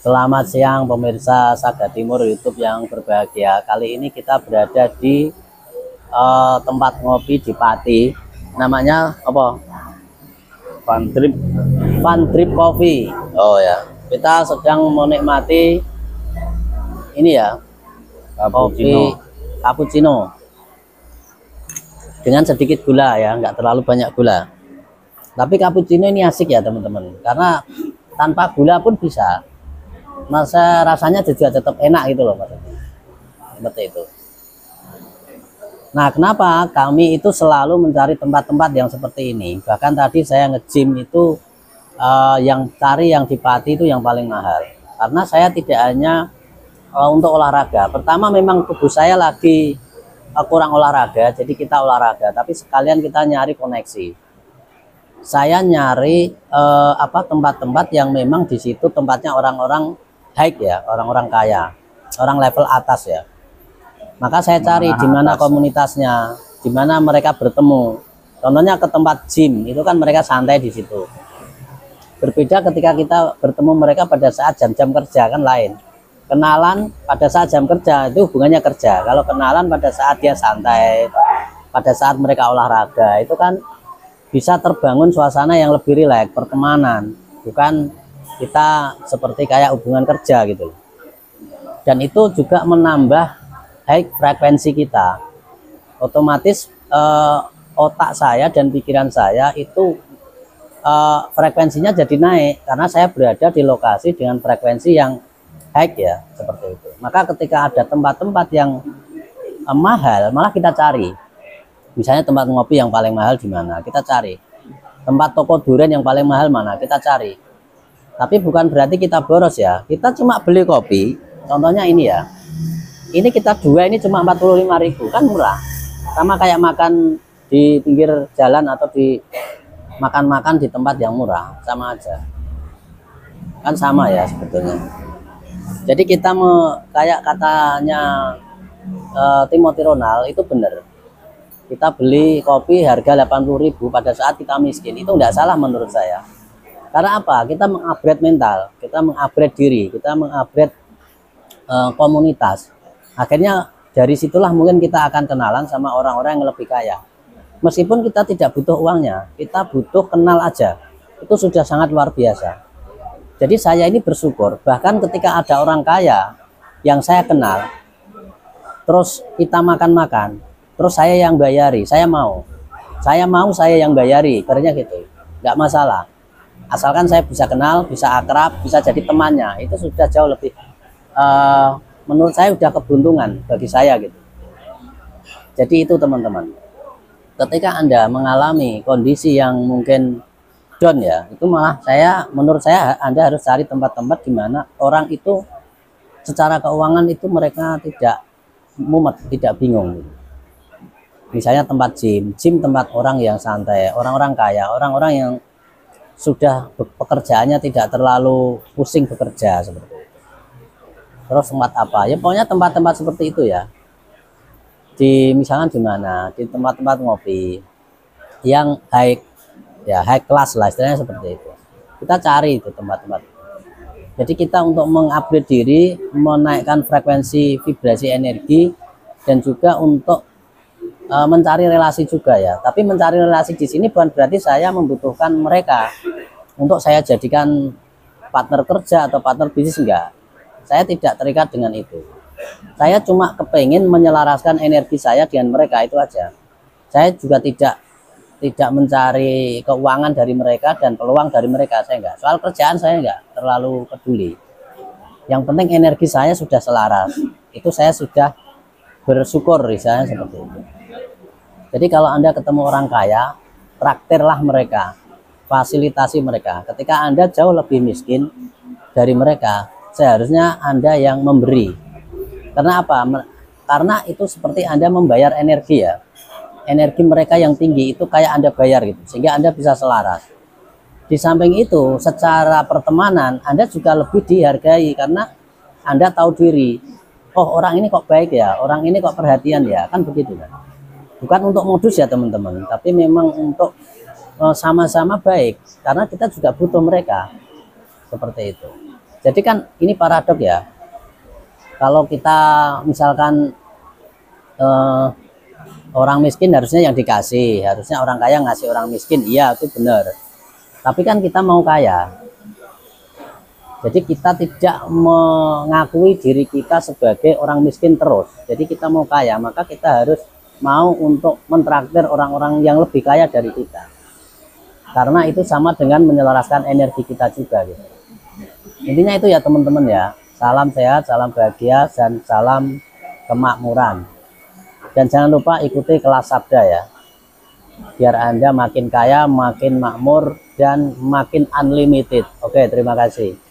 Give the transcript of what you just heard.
Selamat siang pemirsa Saga Timur YouTube yang berbahagia. Kali ini kita berada di tempat ngopi di Pati. Namanya apa? Fun Trip Coffee. Oh ya, kita sedang menikmati ini ya, kopi cappuccino dengan sedikit gula ya, nggak terlalu banyak gula. Tapi cappuccino ini asik ya teman-teman, karena tanpa gula pun bisa. Masa rasanya juga tetap enak gitu loh maksudnya. Seperti itu. Nah, kenapa kami itu selalu mencari tempat-tempat yang seperti ini? Bahkan tadi saya nge-gym itu yang cari yang di Pati itu yang paling mahal. Karena saya tidak hanya untuk olahraga. Pertama memang tubuh saya lagi kurang olahraga, jadi kita olahraga. Tapi sekalian kita nyari koneksi. Saya nyari tempat-tempat yang memang di situ tempatnya orang-orang high ya, orang-orang kaya, orang level atas ya. Maka saya cari di mana komunitasnya, di mana mereka bertemu. Contohnya ke tempat gym, itu kan mereka santai di situ. Berbeda ketika kita bertemu mereka pada saat jam-jam kerja kan lain. Kenalan pada saat jam kerja itu hubungannya kerja. Kalau kenalan pada saat dia santai, pada saat mereka olahraga, itu kan bisa terbangun suasana yang lebih rileks, pertemanan, bukan kita seperti kayak hubungan kerja gitu. Dan itu juga menambah high frekuensi kita. Otomatis otak saya dan pikiran saya itu frekuensinya jadi naik karena saya berada di lokasi dengan frekuensi yang high ya, seperti itu. Maka ketika ada tempat-tempat yang mahal, malah kita cari. Misalnya tempat ngopi yang paling mahal di mana, kita cari. Tempat toko durian yang paling mahal mana, kita cari. Tapi bukan berarti kita boros ya. Kita cuma beli kopi. Contohnya ini ya. Ini kita dua ini cuma 45.000, kan murah. Sama kayak makan di pinggir jalan atau di makan-makan di tempat yang murah, sama aja. Kan sama ya sebetulnya. Jadi kita kayak katanya Timothy Ronald itu benar. Kita beli kopi harga 80.000 pada saat kita miskin, itu enggak salah menurut saya. Karena apa? Kita mengupgrade mental, kita mengupgrade diri, kita mengupgrade komunitas. Akhirnya dari situlah mungkin kita akan kenalan sama orang-orang yang lebih kaya. Meskipun kita tidak butuh uangnya, kita butuh kenal aja. Itu sudah sangat luar biasa. Jadi saya ini bersyukur, bahkan ketika ada orang kaya yang saya kenal, terus kita makan-makan, terus saya yang bayari, saya mau saya yang bayari, karena gitu, nggak masalah. Asalkan saya bisa kenal, bisa akrab, bisa jadi temannya, itu sudah jauh lebih menurut saya udah keberuntungan bagi saya gitu. Jadi itu teman-teman, ketika Anda mengalami kondisi yang mungkin down ya, itu malah menurut saya Anda harus cari tempat-tempat di mana orang itu secara keuangan itu mereka tidak mumet, tidak bingung gitu. Misalnya tempat gym tempat orang yang santai, orang-orang kaya, orang-orang yang sudah pekerjaannya tidak terlalu pusing bekerja seperti itu. Terus tempat apa ya, pokoknya tempat-tempat seperti itu ya, di misalkan di mana, di tempat-tempat ngopi yang high ya, high class lah istilahnya, seperti itu kita cari itu tempat-tempat. Jadi kita untuk mengupgrade diri, menaikkan frekuensi vibrasi energi, dan juga untuk mencari relasi juga ya. Tapi mencari relasi di sini bukan berarti saya membutuhkan mereka untuk saya jadikan partner kerja atau partner bisnis, enggak. Saya tidak terikat dengan itu. Saya cuma kepengen menyelaraskan energi saya dengan mereka, itu aja. Saya juga tidak mencari keuangan dari mereka dan peluang dari mereka, saya enggak. Soal kerjaan saya enggak terlalu peduli. Yang penting energi saya sudah selaras. Itu saya sudah bersyukur, misalnya seperti itu. Jadi kalau Anda ketemu orang kaya, traktirlah mereka, fasilitasi mereka. Ketika Anda jauh lebih miskin dari mereka, seharusnya Anda yang memberi. Karena apa? Karena itu seperti Anda membayar energi ya. Energi mereka yang tinggi itu kayak Anda bayar gitu, sehingga Anda bisa selaras. Di samping itu, secara pertemanan Anda juga lebih dihargai karena Anda tahu diri. Oh, orang ini kok baik ya, orang ini kok perhatian ya, kan begitu kan. Bukan untuk modus ya teman-teman, tapi memang untuk sama-sama baik, karena kita juga butuh mereka, seperti itu. Jadi kan ini paradok ya. Kalau kita misalkan orang miskin harusnya yang dikasih, harusnya orang kaya ngasih orang miskin, iya itu benar. Tapi kan kita mau kaya, jadi kita tidak mengakui diri kita sebagai orang miskin terus. Jadi kita mau kaya, maka kita harus mau untuk mentraktir orang-orang yang lebih kaya dari kita. Karena itu sama dengan menyelaraskan energi kita juga gitu. Intinya itu ya teman-teman ya. Salam sehat, salam bahagia, dan salam kemakmuran. Dan jangan lupa ikuti kelas sabda ya. Biar Anda makin kaya, makin makmur, dan makin unlimited. Oke, terima kasih.